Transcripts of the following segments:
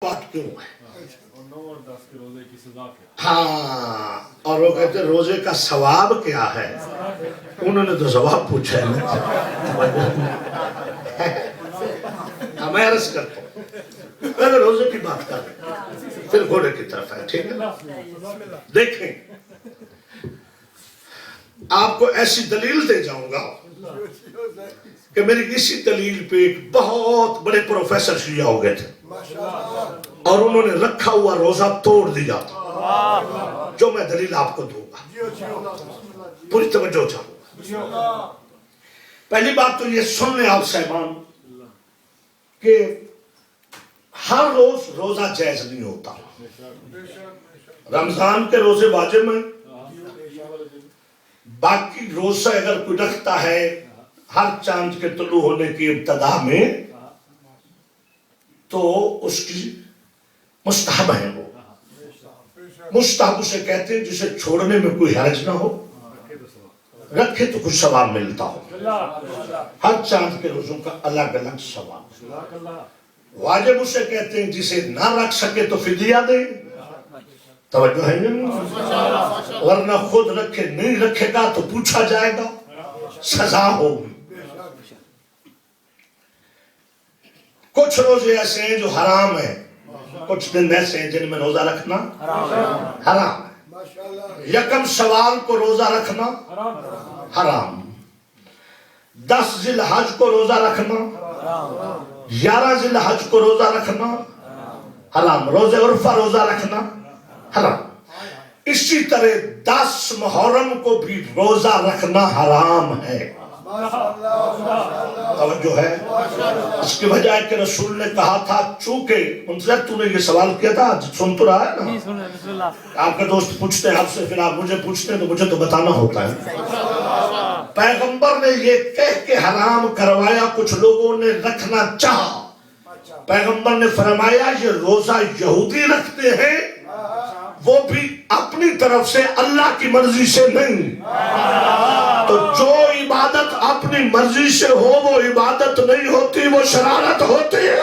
بات کیوں ہے؟ 9 اور 10 کے روزے کی سزا کیا؟ ہاں، اور وہ کہتے ہیں روزے کا ثواب کیا ہے؟ انہوں نے تو ثواب پوچھا ہے نا۔ میں عرض کرتا ہوں پہلے روزے کی بات کر رہے ہیں پھر گھوڑے کی طرف ہے، ٹھیک ہے؟ دیکھیں آپ کو ایسی دلیل دے جاؤں گا کہ میری اسی دلیل پہ ایک بہت بڑے پروفیسر شیعہ ہو گئے تھے اور انہوں نے رکھا ہوا روزہ توڑ دیا تھا، جو میں دلیل آپ کو دوں گا، پوری توجہ چاہوں گا۔ پہلی بات تو یہ سن لیں آپ صاحبان کہ ہر روز روزہ جائز نہیں ہوتا۔ رمضان کے روزے واجب ہیں، باقی روزہ اگر کوئی رکھتا ہے ہر چاند کے طلوع ہونے کی ابتدا میں تو اس کی مستحب ہے، وہ مستحب اسے کہتے ہیں جسے چھوڑنے میں کوئی حرج نہ ہو، رکھے تو کچھ ثواب ملتا ہو، ہر چاند کے روزوں کا الگ الگ ثواب۔ واجب اسے کہتے ہیں جسے نہ رکھ سکے تو فدیہ دے، توجہ ہے نا، ورنہ خود رکھے نہیں رکھے گا تو پوچھا جائے گا، سزا ہوگی۔ کچھ روزے ایسے ہیں جو حرام ہیں، کچھ دن ایسے ہیں جن میں روزہ رکھنا حرام ہے۔ یکم شوال کو روزہ رکھنا حرام، 10 ذی الحج کو روزہ رکھنا، 11 ذی الحج کو روزہ رکھنا حرام، روزے عرفہ روزہ رکھنا حرام۔ اسی طرح 10 محرم کو بھی روزہ رکھنا حرام ہے، توجہ ہے۔ اس کی وجہ ہے کہ رسول نے کہا تھا، چونکہ منظر تو نے یہ سوال کیا تھا، سن تو رہا ہے نا، آپ کے دوست پوچھتے ہیں آپ سے، پھر آپ مجھے پوچھتے ہیں تو مجھے تو بتانا ہوتا ہے۔ پیغمبر نے یہ کہہ کے حرام کروایا، کچھ لوگوں نے رکھنا چاہا، پیغمبر نے فرمایا یہ روزہ یہودی رکھتے ہیں، وہ بھی اپنی طرف سے اللہ کی مرضی سے نہیں، تو جو عبادت اپنی مرضی سے ہو وہ عبادت نہیں ہوتی، وہ شرارت ہوتی ہے۔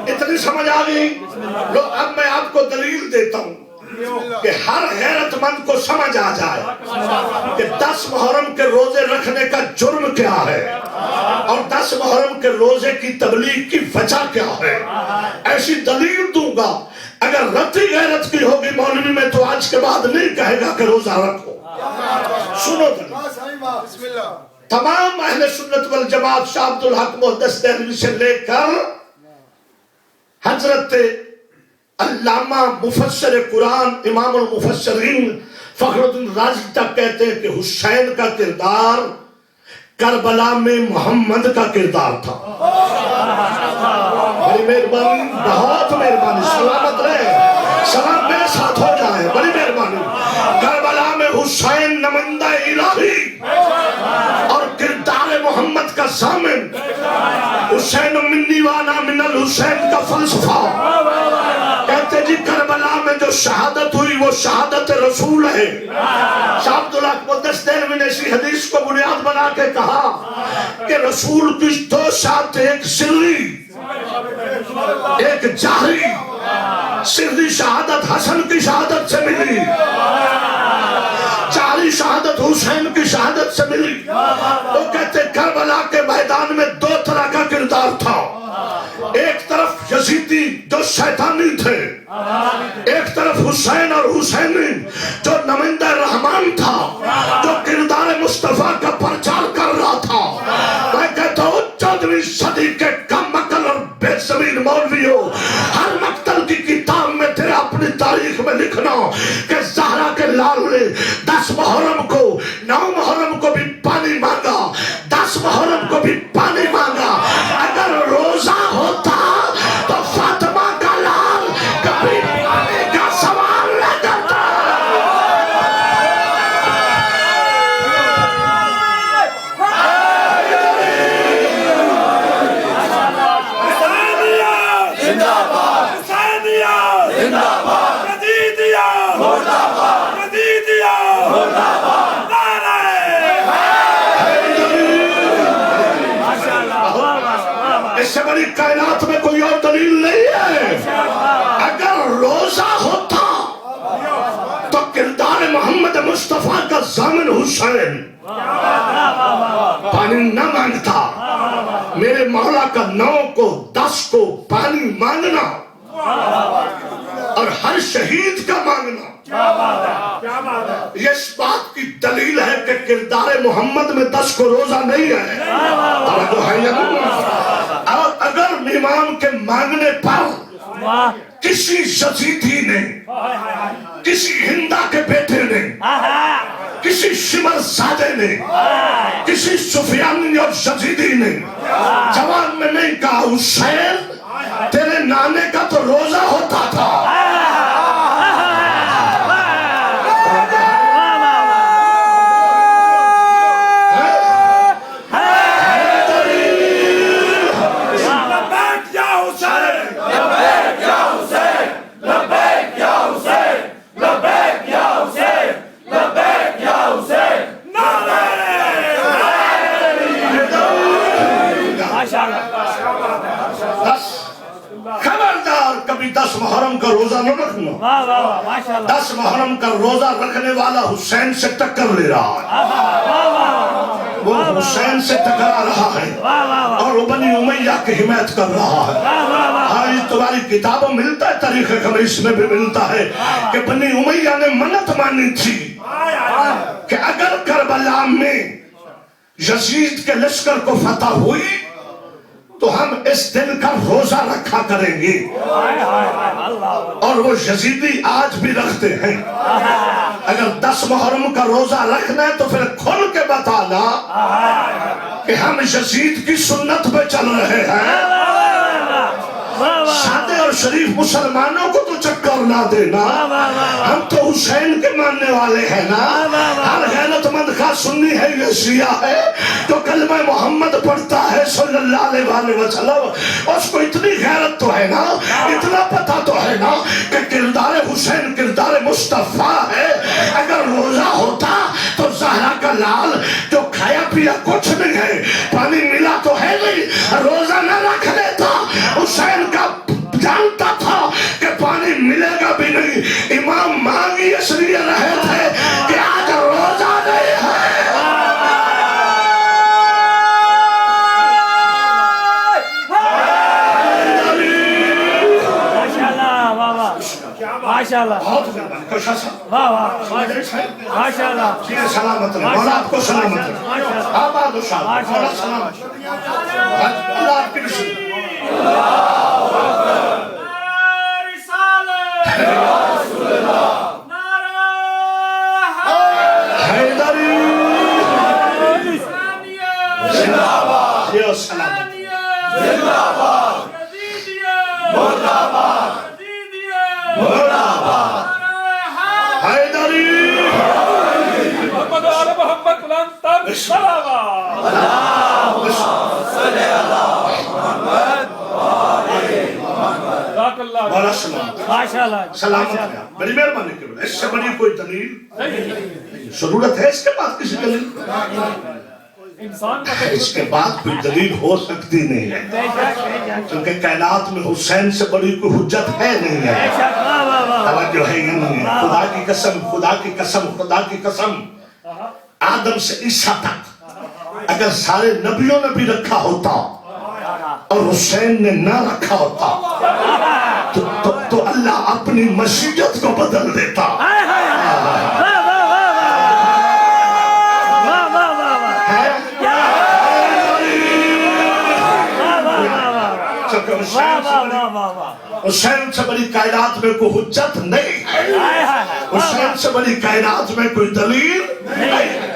اتنی سمجھ آ گئی؟ لو اب میں آپ کو دلیل دیتا ہوں کہ ہر غیرت مند کو سمجھ آ جائے کہ 10 محرم کے روزے رکھنے کا جرم کیا ہے اور 10 محرم کے روزے کی تبلیغ کی وجہ کیا ہے، ایسی دلیل دوں گا۔ اگر رتی غیرت کی ہوگی مولوی میں تو آج کے بعد نہیں کہے گا کہ روزہ رکھو۔ سنو دلیل، تمام اہل سنت والجماعت شاہ عبدالحق محدث دہلوی سے لے کر حضرت علامہ مفسر قرآن امام المفسرین فخر الدین رازی تک کہتے ہیں کہ حسین کا کردار کربلا میں محمد کا کردار تھا۔ بڑی مہربانی، بہت مہربانی، سلامت رہے، سلام میرے ساتھ ہو جائے، بڑی مہربانی۔ کربلا میں حسین نمائندہ الہی اور کردار محمد کا ضامن، حسین منی وانا من الحسین کا فلسفہ، کہتے جی کربلا میں جو شہادت ہوئی وہ شہادت رسول ہے۔ شاہ عبدالحق محدث دہلوی نے اسی حدیث کو بنیاد بنا کے کہا کہ رسول کی 2 شہادت، ایک سری ایک جاہری۔ سری شہادت حسن کی شہادت سے ملی، جاہری شہادت حسین کی شہادت سے ملی۔ وہ کہتے کربلا کے میدان میں 2 طرح کا کردار تھا، ایک طرف یزیدی جو شیطانی تھے، ایک طرف حسین اور حسینی جو نمائندہ رحمان تھا، جو کردار مصطفیٰ کا پرچار کر رہا تھا۔ میں کہتا ہوں 14ویں صدی کے کم عقل اور بے زمین مولویوں، ہر مقتل کی کتاب میں تیرے اپنی تاریخ میں لکھنا کہ زہرا کے لال نے 10 محرم کو، 9 محرم کو بھی پانی مانگا، 10 محرم کو بھی پانی مانگا۔ اگر روزہ ہوتا تو فاطمہ کا لال کبھی پانی کا سوال نہ کرتا۔ اس سے بڑی کائنات میں کوئی اور دلیل نہیں ہے. اگر روزہ ہوتا تو کردار محمد مصطفیٰ کا ضامن حسین پانی نہ مانگتا. میرے مولا کا 9 کو 10 کو پانی مانگنا اور ہر شہید کا مانگنا یہ اس بات کی دلیل ہے کہ کردار محمد میں 10 کو روزہ نہیں ہے. اور اگر امام کے مانگنے پر کسی یزیدی نے، کسی ہندا کے بیٹے نے، کسی شمر زادے نے، کسی سفیانی اور یزیدی نے جواب میں نہیں کہا حسین تیرے نانے کا تو روزہ ہوتا تھا، خبردار کبھی 10 محرم کا روزہ نہ رکھنا. 10 محرم کا روزہ رکھنے والا حسین سے ٹکر لے رہا ہے، وہ حسین سے ٹکرا رہا ہے اور وہ بنی امیہ کی حمایت کر رہا ہے. ہاں یہ تمہاری کتابوں ملتا ہے، تاریخ خمیس میں بھی ملتا ہے کہ بنی امیہ نے منت مانی تھی کہ اگر کربلا میں یزید کے لشکر کو فتح ہوئی تو ہم اس دن کا روزہ رکھا کریں گے. اور وہ یزیدی آج بھی رکھتے ہیں. اگر 10 محرم کا روزہ رکھنا ہے تو پھر کھل کے بتانا کہ ہم یزید کی سنت پہ چل رہے ہیں. سادے اور شریف مسلمانوں کو تو چکر نہ دینا، ہم تو حسین کے ماننے والے ہیں نا. ہر غیرت مند کا سنی ہے یہ شیعہ ہے جو کلمہ محمد پڑھتا ہے صلی اللہ علیہ وسلم، اس کو اتنی غیرت تو ہے نا، اتنا پتہ تو ہے نا کہ کردار حسین کردار مصطفیٰ ہے. اگر روزہ ہوتا تو زہرا کا لال جو کھایا پیا کچھ نہیں ہے، پانی ملا تو ہے نہیں، روزہ نہ رکھ لیتا. حسین کا جانتا تھا کہ پانی ملے گا بھی نہیں، امام مانگی اس لیے رہے تھے کہ آج روزہ نہیں ہے. ماشاءاللہ بہت خوشا سا واہ واہ ماشاءاللہ جیئے سلامت رہے، مولا آپ کو سلامت رہے، آباد و شاد، مولا سلامت رہے، اللہ آپ کی رسول. حیدری زندہ باد، یہ سلامت زندہ باد، مردہ باد، مردہ باد. حیدری محمد و آل محمد بلند تر صلوات. اللہم صلی اللہ ذاک اللہ مولا سلامت ماشاءاللہ سلامت رہا. بڑی مہربانی کرو، اس سے بڑی کوئی دلیل ضرورت ہے اس کے بعد کسی دلیل؟ انسان کا اس کے بعد کوئی دلیل ہو سکتی نہیں ہے، کیونکہ کائنات میں حسین سے بڑی کوئی حجت ہے نہیں ہے. توجہ ہے یا نہیں ہے؟ خدا کی قسم، خدا کی قسم، خدا کی قسم، آدم سے عیسیٰ تک اگر سارے نبیوں نے بھی رکھا ہوتا اور حسین نے نہ رکھا ہوتا تو اللہ اپنی مشیت کو بدل دیتا. حسین سے بڑی کائنات میں کوئی حجت نہیں ہے، حسین سے بڑی کائنات میں کوئی دلیل نہیں ہے.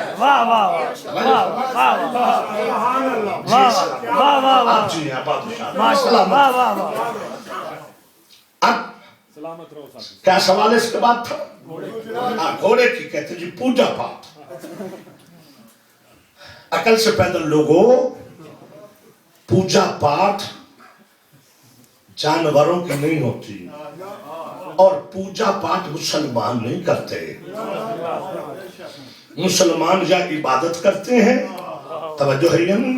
آپ جی ہیں بادشاہ. اب سلامت رہو ساتھ. کیا سوال اس کے بعد تھا؟ گھوڑے کی کہتے جی پوجا پاٹ. عقل سے پیدل لوگوں، پوجا پاٹ جانوروں کی نہیں ہوتی اور پوجا پاٹ مسلمان نہیں کرتے. مسلمان یا عبادت کرتے ہیں، توجہ ہے یا نہیں؟